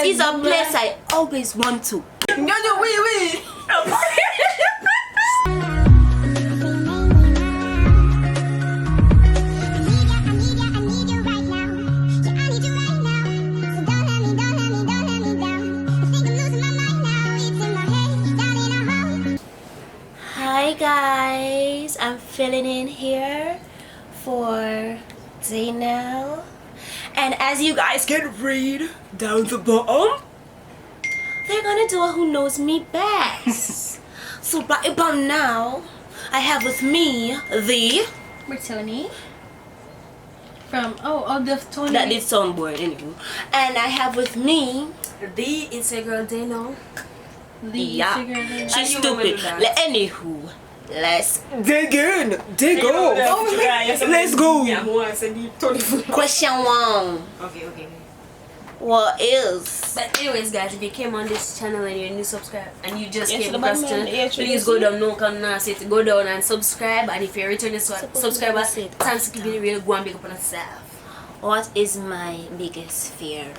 is a place I always want to. Hi guys, I'm filling in here for Dainelle, and as you guys can read down the bottom, they're gonna do a Who Knows Me Best. So right about now, I have with me the Tony from the Tony that did soundboard anyway, and I have with me the Instagram Dainelle. She's stupid. Anywho, let's dig in. Let's go. Question 1. Okay. What is? But anyways, guys, if you came on this channel and you're new subscribe and you just came the across button, channel, please go down go down and subscribe. And if you're a returning subscriber, thanks for giving real go and big up on yourself. What is my biggest fear?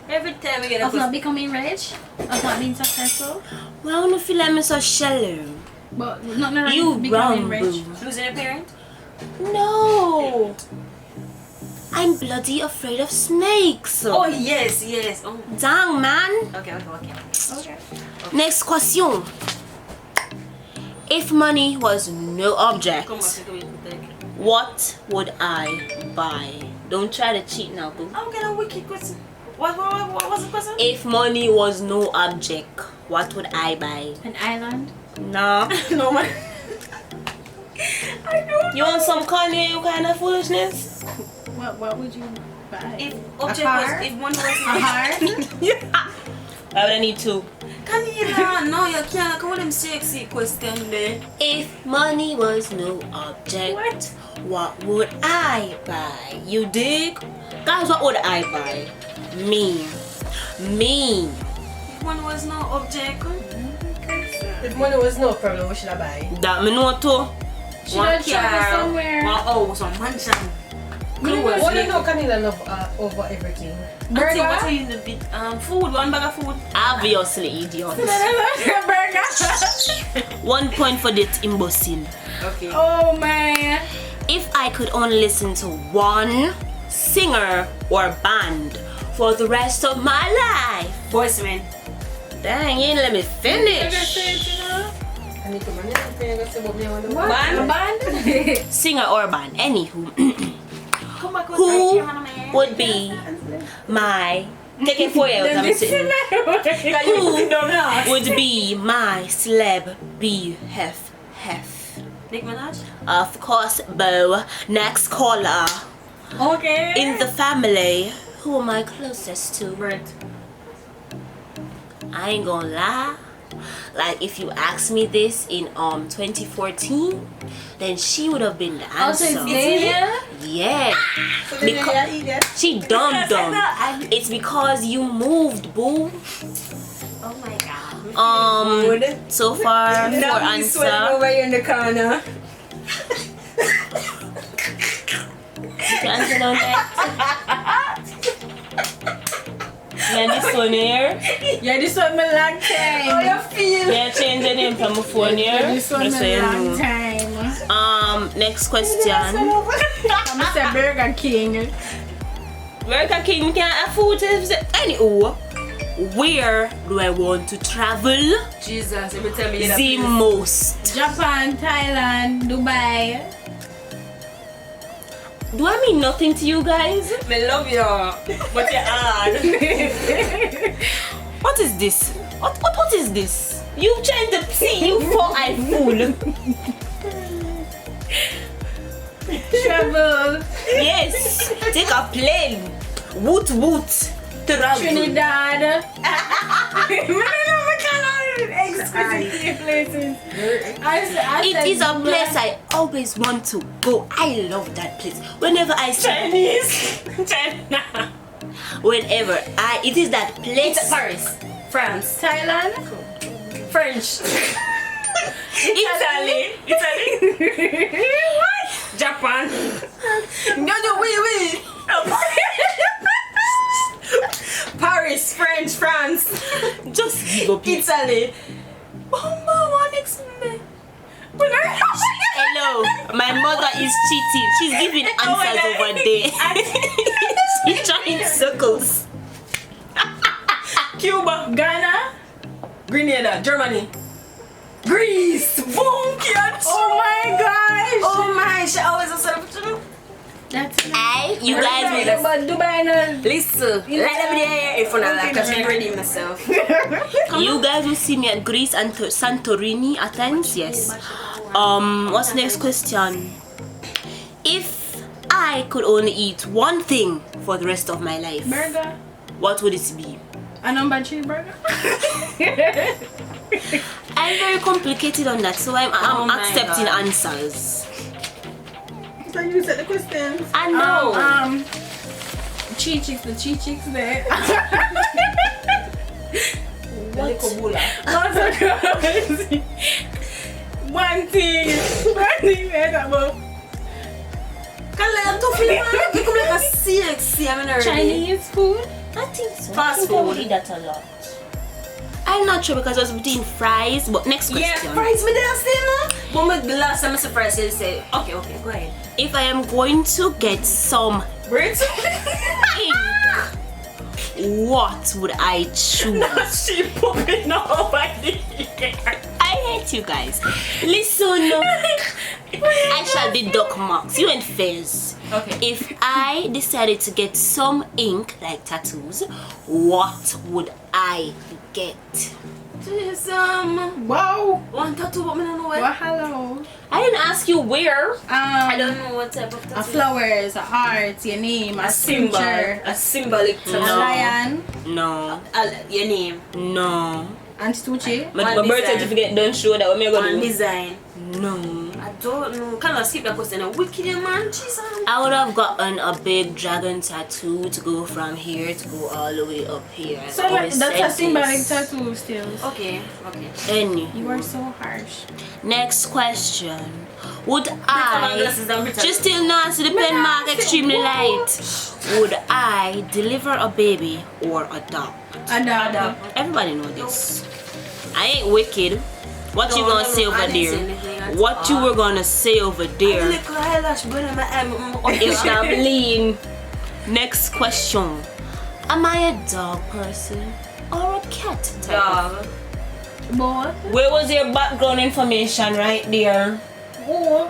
Every time we get of not becoming rich, of not being successful. Well, I don't feel like I'm so shallow. But not You becoming wrong, rich. boo. Losing a parent? No. I'm bloody afraid of snakes. Oh yes. Oh. Dang, man. Okay. Next question. If money was no object, what would I buy? Don't try to cheat now, boo. I'm gonna wicked question. What was the question? If money was no object, what would I buy? An island? Nah. No man. I don't. You want some Kanye kind of foolishness? What would you buy? If a object car? was, if money was A heart? Yeah. Why would I need two? Can you no, you can't come with them sexy question there. If money was no object, what would I buy? You dig? Guys, what would I buy? Me. If money was no object. If money was no problem, what should I buy? That me know too. Should I travel somewhere? One house, one mansion. What do you know Canada love over everything? Burger? What are you in the bit? Food, one bag of food. Obviously, idiot. Burger. 1 point for that imbecile. Okay. Oh man. If I could only listen to one singer or band for the rest of my life. Voiceman. Dang, you didn't let me finish. I need to manage Band? Singer or band, anywho. Who would be my taking 4 years? I'm sitting. Who would be my celeb BFF? Nick Minaj? Of course, Bo. Next caller. Okay. In the family, who am I closest to? Bird. I ain't gonna lie. Like, if you asked me this in 2014, then she would have been the answer. Yeah. Because she dumb. It's because you moved, boo. Oh my god. So far for answer. over here in the corner. You can answer down there. Yeah, this one here. Yeah, this one my long time. How you feel? Yeah, change the name from my phone here. This one Just so you my long know. time. Next question. I'm Mr. Burger King. Burger King can't afford to. Anywho, where do I want to travel Jesus, let me tell me the most? Japan, Thailand, Dubai. Do I mean nothing to you guys? I love you, but you're hard. What is this? What is this? You trying to see you for I fool. Travel. Yes, take a plane. Woot woot. Travel. Trinidad. Exquisite places. It is a place I always want to go. I love that place. Whenever I see Chinese. China. whenever it is that place. It's Paris. France. Thailand. French. Italy. What? Japan. No, wait. Paris, French, France, Just give up it. Italy. Bomba, what next me? Hello, my mother is cheating. She's giving answers over there. She's trying circles. Cuba, Ghana. Grenada, Germany, Greece. Boom, catch. Oh my gosh. Oh my, she always a celebration. That's You guys will but Dubai no. Listen, let them there if I'm not because I'm ready myself. You guys will see me at Greece and Santorini at times, yes. What's the next question? If I could only eat one thing for the rest of my life, Burger. what would it be? A number 3 burger. I'm very complicated on that, so I'm Oh my accepting God. answers. So you said the questions. I know. Cheat chicks, the cheat chicks there. What? One thing better about Kala, I'm too feeling man. You come like a sexy. I'm in already. Chinese food. I think so. Fast I think I would food. eat that a lot. I'm not sure because I was between fries, but next question. Yeah, fries me there still, man. But the last time I surprised you, say, okay, go ahead. If I am going to get some Great. what would I choose? She popping over here. I hate you guys. Listen, I shall deduct marks. You and Fez. Okay. If I decided to get some ink, like tattoos, what would I get? Just, Wow. one tattoo, but I don't know what. Well, hello. I didn't ask you where. I don't know what type of tattoo. A flowers, a heart, your name, a symbol. picture, A symbolic a tattoo. lion, No. Your name. No. and Stucci. My One birth design. certificate don't show that what me One gonna do. design. No. I don't know. Can I skip that question? Wicked man, Jesus. I would have gotten a big dragon tattoo to go from here to go all the way up here. I've So always that's said a symbolic this. tattoo still. Okay. Any. You are so harsh. Next question. Would my I glasses and Britain. just still not see the pen mark extremely light? Would I deliver a baby or adopt? Ada. Everybody know this. I ain't wicked. What you No, gonna no, say I over didn't say there? anything at What you all. were gonna say over there? Little eyelash, but I'm It's not lean. Next question. Am I a dog person or a cat type? dog. Both. Where was your background information right there? Oh.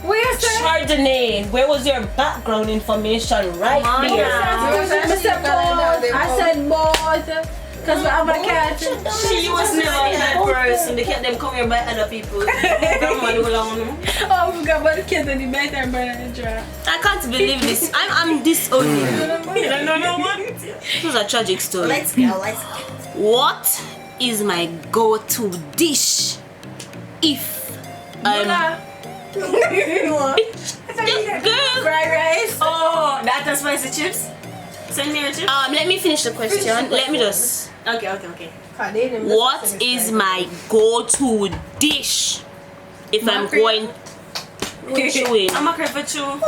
Where's the Chardonnay, where was your background information right Come on there? now. I said both. I said both. Because we have a cat. She was never that person. They kept them come here by other people. Grandma do long. Oh, we forgot about the kids and the better brother. I can't believe this. I'm disowning. No. It was a tragic story. Let's go. What is my go-to dish if I'm girl? Fried rice. Oh, that and spicy chips. Send me your chips. Let me finish the question. Let me just. Okay. What is my go-to dish if I'm going? Which way? I'm a crave for you.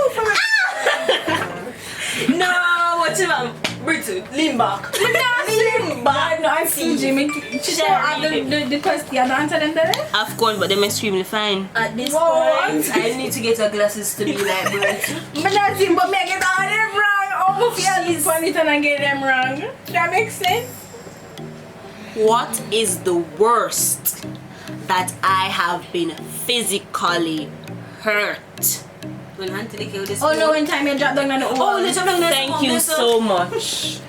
No, what you want? Britain, lean back. Lean back. No, I see Jimmy. She don't have the question. You answer them there? Of course, but they're extremely fine. At this What? point, I need to get your glasses to be like Britain. But that's him, but make it all them wrong. Oh, if you leave on it and I get them wrong. That makes sense? What is the worst that I have been physically hurt? When Auntie killed this. Oh no, one time you drop down on the wall. Oh, they dropped down the Thank you so much.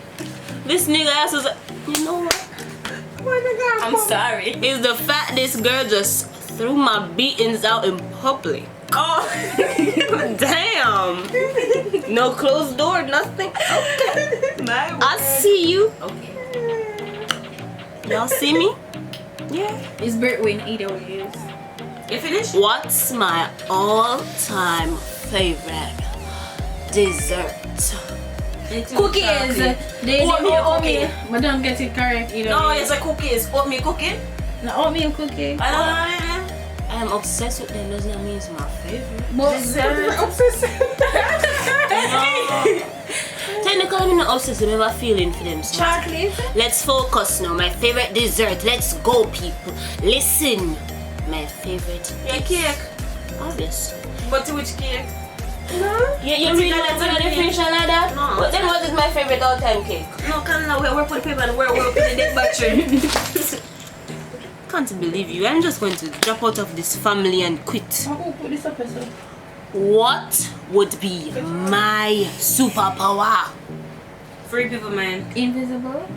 This nigga ass was like, you know what? I'm sorry. It's the fact this girl just threw my beatings out in public. Oh. Damn. No closed door, nothing. Okay. My I see you. Okay. Y'all see me? Yeah. It's Bert win either way. You finished? What's my all-time favorite dessert? Cookies. They Oatmeal oatmeal. But don't get it correct either No, way. it's a cookies. Oatmeal cookie. No, oatmeal cookie. I don't know. I am obsessed with them. Does not mean it's my favorite. But Dessert. Technically, I'm not obsessed. I have a feeling for them. So Chocolate. let's focus now. My favorite dessert. Let's go, people. Listen. My favorite. Yeah, cake. Obviously. But which cake? Yeah, you really want to definition like that? No. But then what is my favorite all-time cake? No, can't now. We're putting paper and we're putting the dead battery. Can't believe you. I'm just going to drop out of this family and quit. I'll put this up as well. What would be my superpower? Free people, man. Invisible.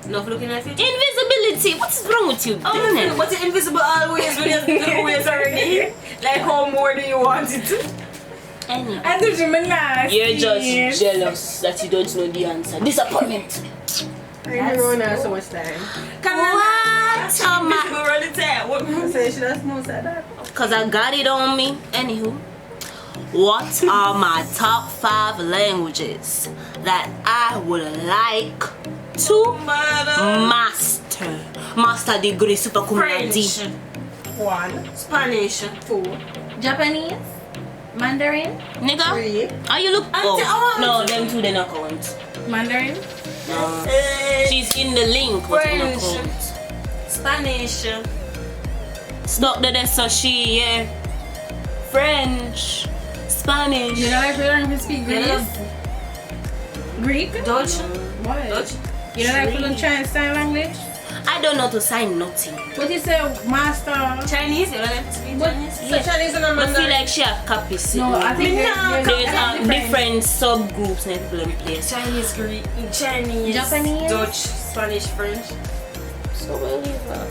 Enough looking at it. Invisibility. What is wrong with you? Dainelle? What's it invisible always when you're always already? Like how more do you want it? Anyway. I do gymnastics. You're just jealous that you don't know the answer. Disappointment. I don't know so much time. What? Invisible all the time. What? I say she does most of that. Because I got it on me. Anywho. What are my top 5 languages that I would like to master? Master degree super cum laude. French. 1, Spanish. 2, Japanese. Mandarin. Nigga? 3. Are you look? Oh, no, them two they not count. Mandarin. No. She's in the link, but they not French. count. Spanish. Stop the so she, yeah. French, Spanish. You know, like we learn to speak Greek. Greek. Dutch. What? Dutch. You know, like we don't try and sign language. I don't know to sign nothing. What you say, master? Chinese. You know them to speak What? Chinese? So Chinese and I feel Mandarin. like she have copies. No, I think No, there's Different subgroups and people in place. Chinese, Greek, Chinese, Japanese? Dutch, Spanish, French. So we'll leave her.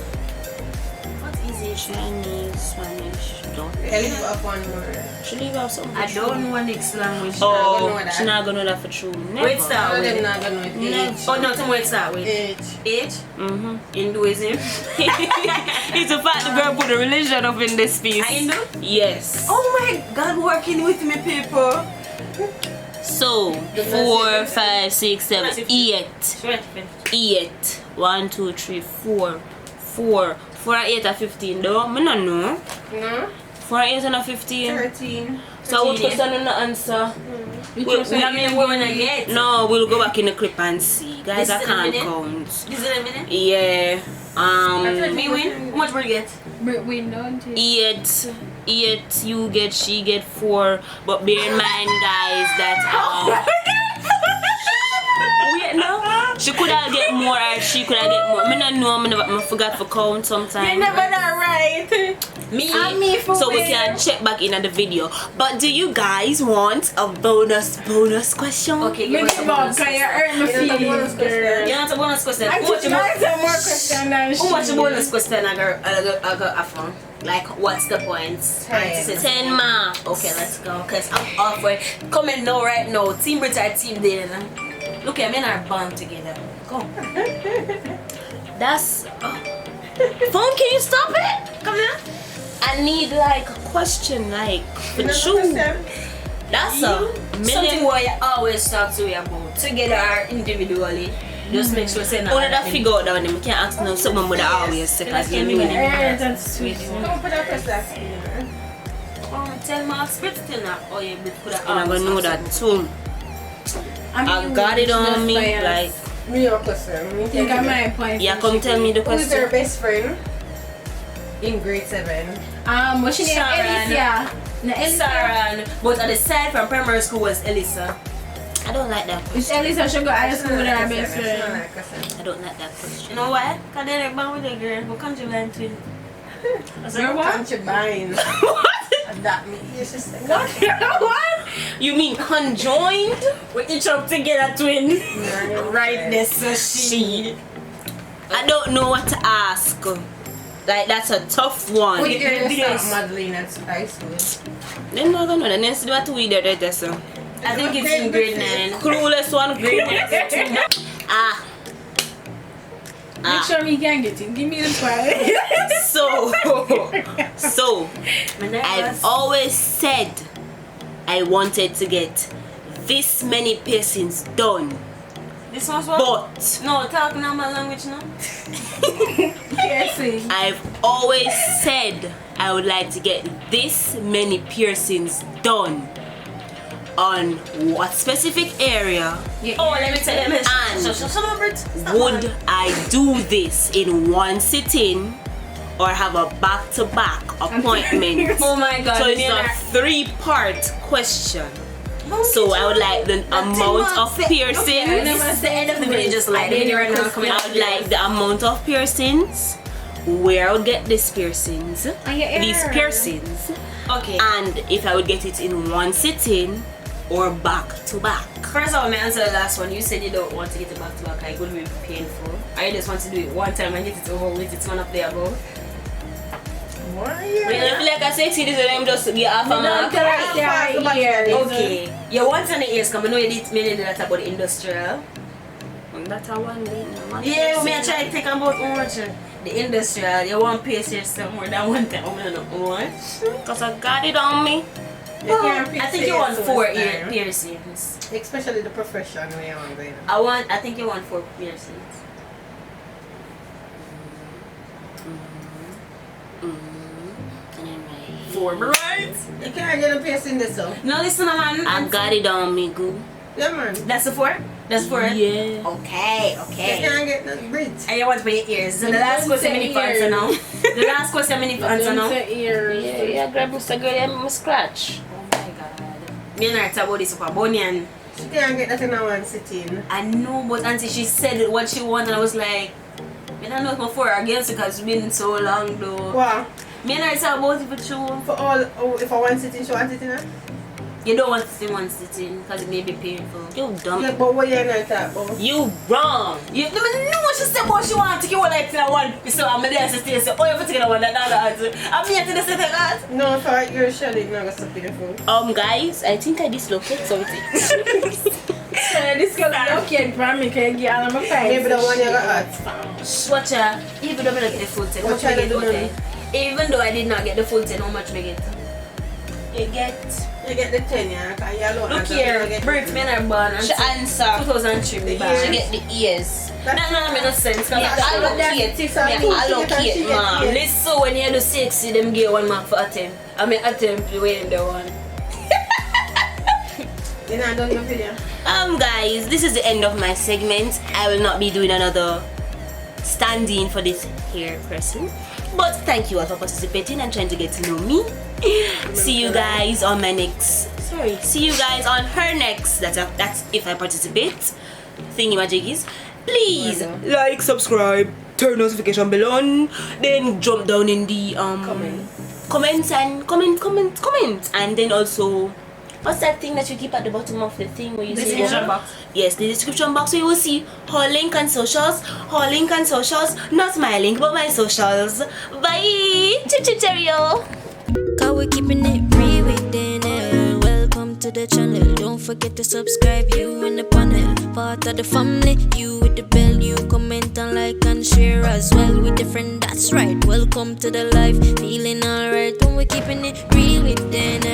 What is it? Chinese, Spanish, Dutch. I leave up one more. She leave out something. I don't know next language. Oh, know that. she not gonna know that for true. Never. Wait, stop. All of them not gonna know it. Never. Oh no, tell me what it start with. H. H. Mm-hmm. Hinduism. It's a fact the girl put a religion up in this piece. Hindu? Yes. Oh my God, working with me, people. So, 4, 5, 6, 7, 8. Sure. 8. 1, 2, 3, 4. 4. 4 and 8 are 15 though. I don't know. No? 4 and 8 are 15. 13. So what question on the answer? We wanna get. No, we'll go back in the clip and see. Guys, This I is a can't minute? count. This is a minute. Yeah. Me win. How much will you get? We don't. 8. 8, you get, she get 4. But bear in mind, guys, that wait, no. She could have get more or she could have get more. I don't know, I forgot for count sometimes. You never not right. Me. So we can check back in at the video. But do you guys want a bonus question? Okay, Me give us a give up, bonus cause you question. hurt my feelings, girl. You want a bonus question? I How much just want some more question than How much she. bonus question I got offer? Like, what's the points? 10 marks. Okay, let's go. Cause I'm off for it. Comment now, right now. Team Brit or Team Dainelle. Look at me and our bond together. Go. That's phone, can you stop it? Come here. I need like a question like for true. That's a Something million. what you always talk to me about. Together or individually. Just make sure say Only that figure out that one, I can't ask no something but I always say because you know Yeah, that's sweet. Come put up a 10 marks, but still not. Oh, yeah, but put and I'm gonna know that too. I mean, got it on me just like Me your question. Me You got my point. yeah, come tell me the Who's your question. best friend in grade 7? What's your name? Sharon. Alicia. No, Elisa. Sarah, but at the side from primary school was Elisa. I don't like that Which question. Elisa should go high school with her best friend. I don't like that question. You know why? Because they're born with a girl who can't line twin. Girl, what? Concubine. That me. You should say What? You mean conjoined? We each up together twin. right This she. I don't know what to ask. Like that's a tough one. Wait, you're Yes. modeling at high school. Then not gonna know. Then see what we did there, so. I think it's in grade 9. Clueless one, grade 9. Ah. Make sure me can get it. Give me the point. So I've always said I wanted to get this many piercings done, This one's what? but No, talk normal language now. Piercing. I've always said I would like to get this many piercings done. on what specific area Oh, let me tell you. and would I do this in one sitting or have a back-to-back appointment? Oh my God. So it's a 3-part question. So I would like the amount of piercings. This is the end of the video, just like the video right now coming I out. would like the amount of piercings, where I would get these piercings, Okay. and if I would get it in one sitting or back-to-back. First of all, I answer the last one. You said you don't want to get it back to back. Like, it would be painful. I just want to do it one time and get it over with. It's one up there, bro. You know, like I said, see this them just get off a mark. Okay. You want on the ears, come I know you did many that about the industrial. That's a one day. Yeah, me I try to take about much. The industrial, you want pierce yourself more than one time. I don't know much. Because I got it on me. I think you want 4 ear piercings. Especially the profession where you want going. I think you want 4 piercings. And then right. 4, right? You can't get a piercing this though. No, listen, man. I got it on me, goo. Yeah, man. That's the 4? That's 4? Yeah. Okay, You okay. can't get the bridge. And you want to put your ears. So the last question, many fans now. The last question, many fans now. Yeah, grab Mr. Girl, I'm scratch. Oh my God. Me and her talk about this for Bonian. You can't get that in a one sitting. I know, but auntie, she said what she wanted, and I was like, I don't know if I'm for or against it because it's been so long though. Wow. Me and her talk about it for true. For all, if I want sitting, she want it in her? You don't want to see one sitting because it may be painful. You dumb. Yeah, but what you not talk about? You wrong. You no, what she said what she want to take you like in a one. So I'm there to stay. So oh, you take it one that answer. I'm here to the second that. No, if you're sure it's not so painful. Guys, I think I dislocate something. This girl is okay, Grammy, can you get out of my face? Maybe the one you got at. Watch her. Even though I don't get the full 10, how much I get out there? Even though I did not get the full 10, how much I get? You get the 10, yeah, because you alone. Look here, Britt, men are born She answer. 2003. The Bye. She get the ears. No, make no sense. Me allocate. Me allocate, man. Listen, when you do 60, them get 1 mark for attempt. I mean attempt the way them one. You not done your video? Guys, this is the end of my segment. I will not be doing another stand-in for this here person. But thank you all for participating and trying to get to know me. See you guys on my next. See you guys on her next. That's if I participate. Thingy majiggies. Please like, subscribe, turn notification bell on, then jump down in the comments and comment, and then also what's that thing that you keep at the bottom of the thing where you see Description box. Yes, the description box where you will see her link and socials, not my link but my socials. Bye. Cheerio. Cause we keeping it real with Dainelle. Welcome to the channel. Don't forget to subscribe. You in the panel, part of the family. You with the bell. You comment and like and share as well with your friend. That's right. Welcome to the life. Feeling alright when we keeping it real with Dainelle.